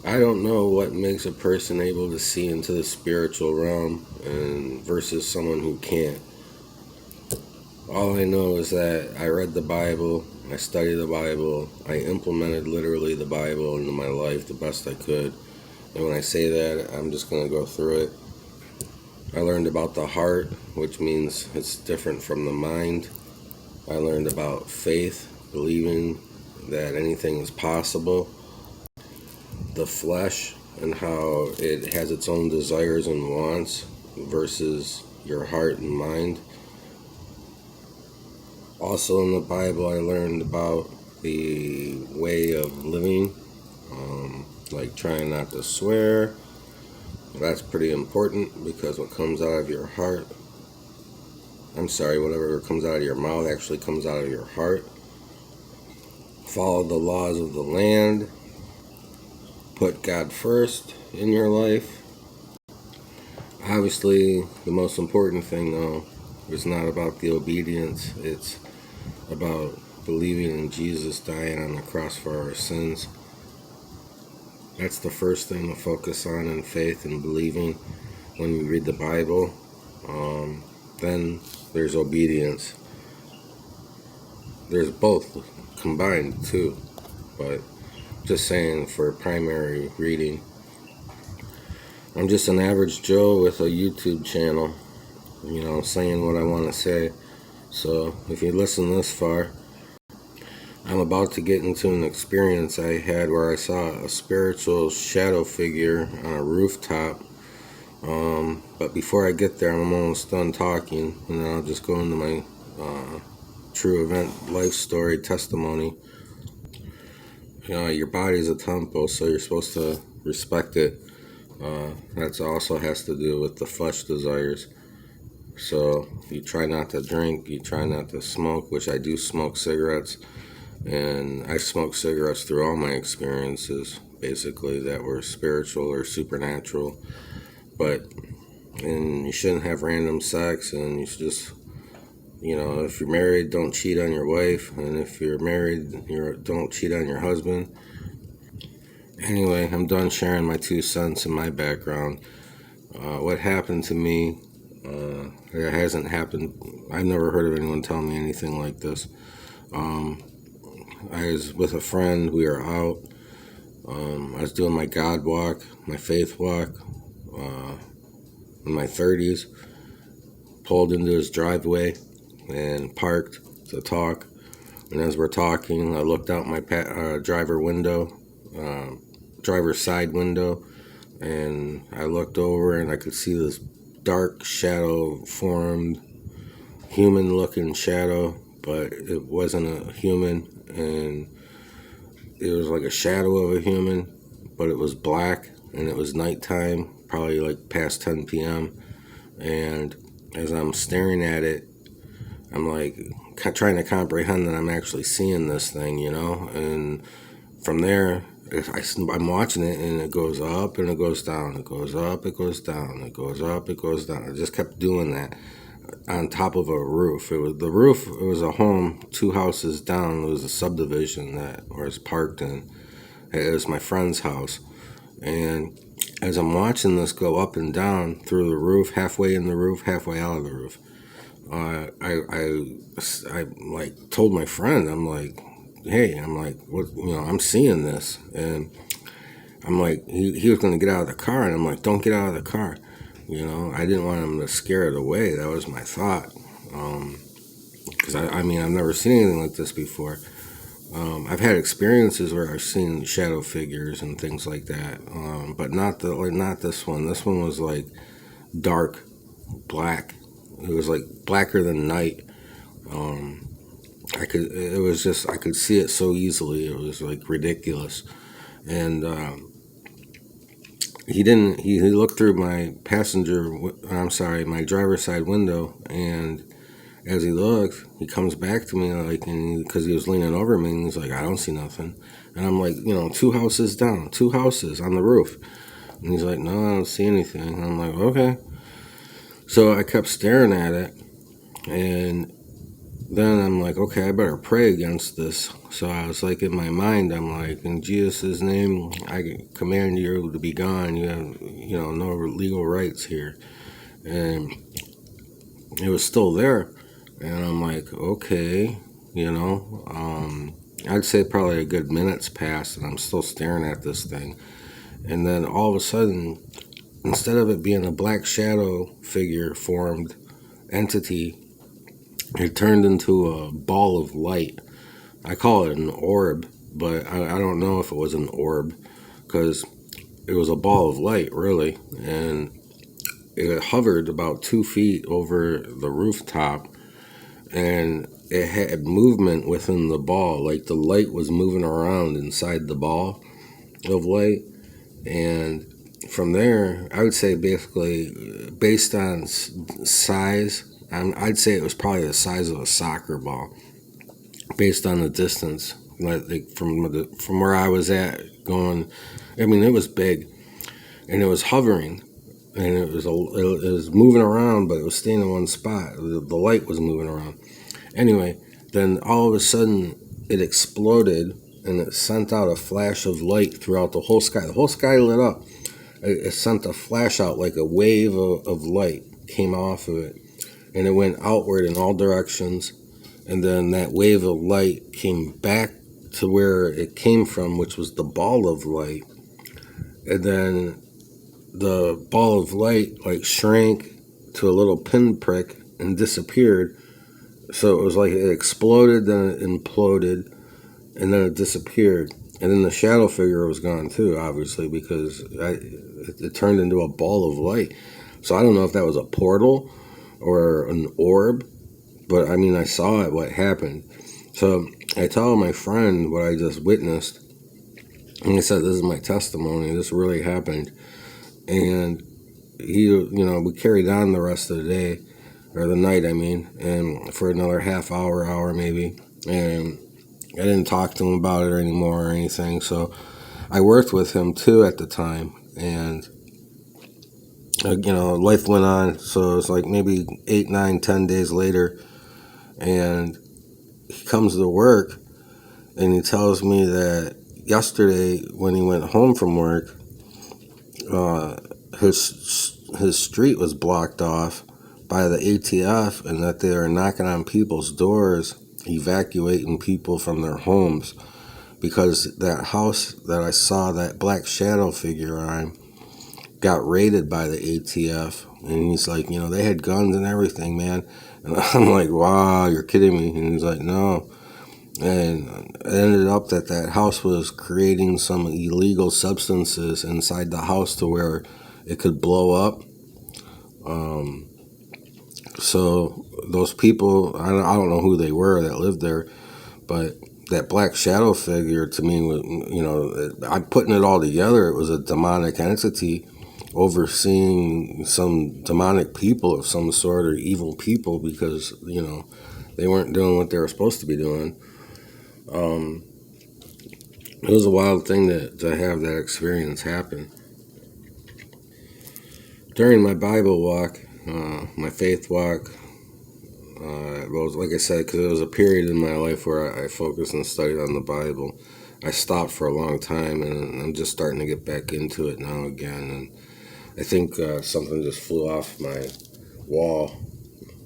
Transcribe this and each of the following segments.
I don't know what makes a person able to see into the spiritual realm and versus someone who can't. All I know is that I read the Bible, I studied the Bible, I implemented literally the Bible into my life the best I could. And when I say that, I'm just going to go through it. I learned about the heart, which means it's different from the mind. I learned about faith, believing that anything is possible. The flesh and how it has its own desires and wants versus your heart and mind. Also in the Bible, I learned about the way of living, like trying not to swear. That's pretty important because what comes out of your heart, whatever comes out of your mouth actually comes out of your heart. Follow the laws of the land. Put God first in your life. Obviously, the most important thing, though, is not about the obedience. It's about believing in Jesus dying on the cross for our sins. That's the first thing to focus on in faith and believing when you read the Bible. Then there's obedience. There's both combined, too. But just saying, for primary reading, I'm just an average Joe with a YouTube channel, saying what I want to say. So if you listen this far, I'm about to get into an experience I had where I saw a spiritual shadow figure on a rooftop. But before I get there, I'm almost done talking, and then I'll just go into my true event life story testimony. Your body's a temple, so you're supposed to respect it. That also has to do with the flesh desires. So you try not to drink, you try not to smoke, which I do smoke cigarettes. And I smoked cigarettes through all my experiences, basically, that were spiritual or supernatural. And you shouldn't have random sex, and you should just, if you're married, don't cheat on your wife. And if you're married, don't cheat on your husband. Anyway, I'm done sharing my 2 cents and my background. What happened to me, it hasn't happened. I've never heard of anyone telling me anything like this. I was with a friend. We were out. I was doing my God walk, my faith walk, in my 30s. Pulled into his driveway and parked to talk. And as we're talking, I looked out my driver's side window, and I looked over and I could see this dark shadow formed, human-looking shadow, but it wasn't a human. And it was like a shadow of a human, but it was black, and it was nighttime, probably like past 10 p.m. And as I'm staring at it, I'm like trying to comprehend that I'm actually seeing this thing, and from there, I'm watching it, and it goes up and it goes down, it goes up, it goes down, it goes up, it goes down. I just kept doing that on top of a roof. It was a home 2 houses down. It was a subdivision that I was parked in. It was my friend's house. And as I'm watching this go up and down through the roof, halfway in the roof, halfway out of the roof, I like told my friend, I'm like, hey, I'm like, what, I'm seeing this. And I'm like, he was going to get out of the car, and I'm like, don't get out of the car. I didn't want him to scare it away. That was my thought. Because I've never seen anything like this before. I've had experiences where I've seen shadow figures and things like that, but not this one. This one was like dark, black. It was like blacker than night. I could see it so easily. It was like ridiculous. And he looked through my my driver's side window, and as he looked, he comes back to me, because he was leaning over me, and he's like, I don't see nothing. And I'm like, 2 houses down, 2 houses on the roof. And he's like, no, I don't see anything. And I'm like, okay. So I kept staring at it, and then I'm like, okay, I better pray against this. So I was like, in my mind, I'm like, in Jesus' name, I command you to be gone. You have, no legal rights here. And it was still there. And I'm like, okay, I'd say probably a good minute's passed, and I'm still staring at this thing. And then all of a sudden, instead of it being a black shadow figure formed entity, it turned into a ball of light. I call it an orb, but I don't know if it was an orb, because it was a ball of light, really. And it hovered about 2 feet over the rooftop, and it had movement within the ball. Like the light was moving around inside the ball of light. And from there, I would say basically, based on size, I'd say it was probably the size of a soccer ball, based on the distance. Like from where I was at going, I mean, it was big, and it was hovering, and it was moving around, but it was staying in one spot. The light was moving around. Anyway, then all of a sudden it exploded, and it sent out a flash of light throughout the whole sky. The whole sky lit up. It sent a flash out, like a wave of light came off of it, and it went outward in all directions. And then that wave of light came back to where it came from, which was the ball of light. And then the ball of light like shrank to a little pinprick and disappeared. So it was like it exploded, then it imploded, and then it disappeared. And then the shadow figure was gone too, obviously, because it turned into a ball of light. So I don't know if that was a portal or an orb, but I mean, I saw it, what happened. So I tell my friend what I just witnessed, and I said, this is my testimony, this really happened. And he, we carried on the rest of the day, or the night, I mean, and for another half hour maybe. And I didn't talk to him about it anymore or anything. So I worked with him too at the time, and life went on. So it's like maybe 8, 9, 10 days later, and he comes to work, and he tells me that yesterday when he went home from work, his street was blocked off by the ATF, and that they were knocking on people's doors, evacuating people from their homes, because that house that I saw that black shadow figure on got raided by the ATF. And he's like, they had guns and everything, man. And I'm like, wow, you're kidding me. And he's like, no. And it ended up that house was creating some illegal substances inside the house to where it could blow up. So those people, I don't know who they were that lived there, but that black shadow figure to me was, I'm putting it all together. It was a demonic entity overseeing some demonic people of some sort, or evil people, because, they weren't doing what they were supposed to be doing. It was a wild thing to have that experience happen. During my Bible walk, my faith walk, well, like I said, because it was a period in my life where I focused and studied on the Bible. I stopped for a long time, and I'm just starting to get back into it now again. And I think something just flew off my wall.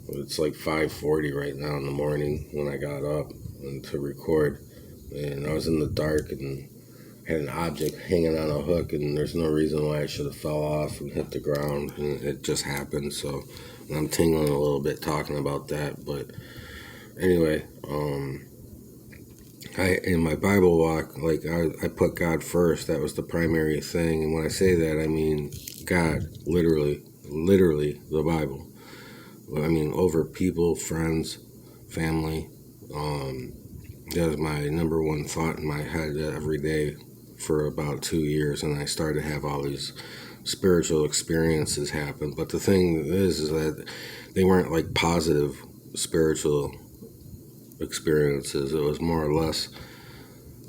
It's like 5:40 right now in the morning when I got up and to record. And I was in the dark and had an object hanging on a hook, and there's no reason why it should have fell off and hit the ground, and it just happened. So I'm tingling a little bit talking about that. But anyway, in my Bible walk, like I put God first. That was the primary thing. And when I say that, I mean God, literally the Bible. I mean, over people, friends, family. That was my number one thought in my head every day for about 2 years, and I started to have all these spiritual experiences happen. But the thing is that they weren't like positive spiritual experiences. It was more or less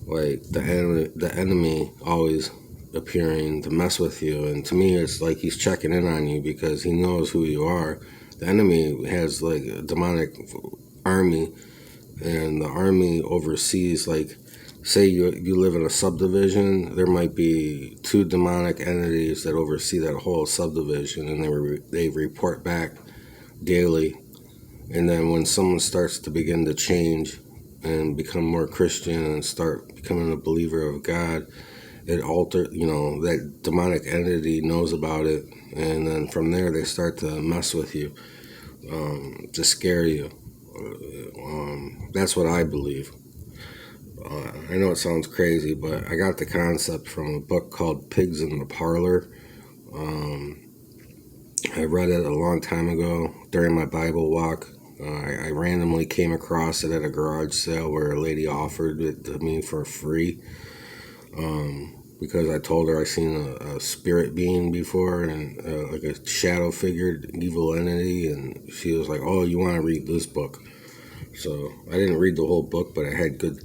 like the enemy always appearing to mess with you. And to me, it's like he's checking in on you because he knows who you are. The enemy has like demonic army, and the army oversees, like, say you live in a subdivision, there might be two demonic entities that oversee that whole subdivision, and they report back daily. And then when someone starts to begin to change and become more Christian and start becoming a believer of God, that demonic entity knows about it, and then from there they start to mess with you, to scare you. That's what I believe. I know it sounds crazy, but I got the concept from a book called Pigs in the Parlor. I read it a long time ago during my Bible walk. I randomly came across it at a garage sale where a lady offered it to me for free, because I told her I seen a spirit being before, and like a shadow figured evil entity, and she was like, "Oh, you want to read this book?" So I didn't read the whole book, but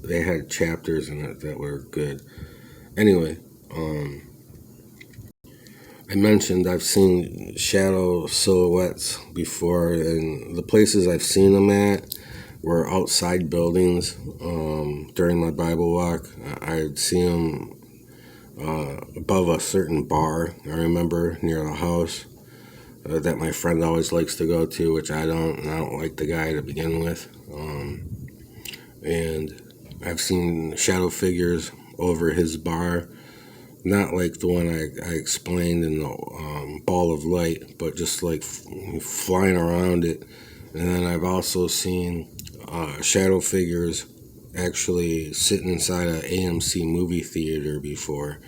they had chapters in it that were good. Anyway, I mentioned I've seen shadow silhouettes before, and the places I've seen them at were outside buildings. During my Bible walk, I'd see them above a certain bar, I remember, near the house, that my friend always likes to go to, which I don't, and I don't like the guy to begin with. And I've seen shadow figures over his bar, not like the one I explained in the ball of light, but just like flying around it. And then I've also seen shadow figures actually sitting inside an AMC movie theater before,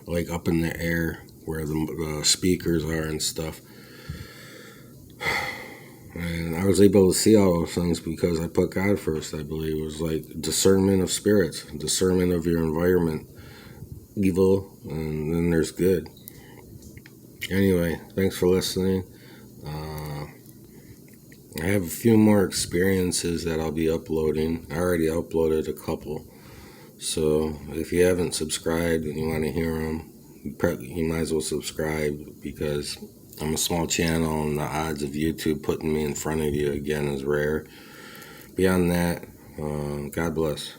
like up in the air where the speakers are and stuff. And I was able to see all those things because I put God first, I believe. It was like discernment of spirits, discernment of your environment. Evil, and then there's good. Anyway, thanks for listening. I have a few more experiences that I'll be uploading. I already uploaded a couple. So if you haven't subscribed and you want to hear them, you might as well subscribe, because I'm a small channel and the odds of YouTube putting me in front of you again is rare. Beyond that, God bless.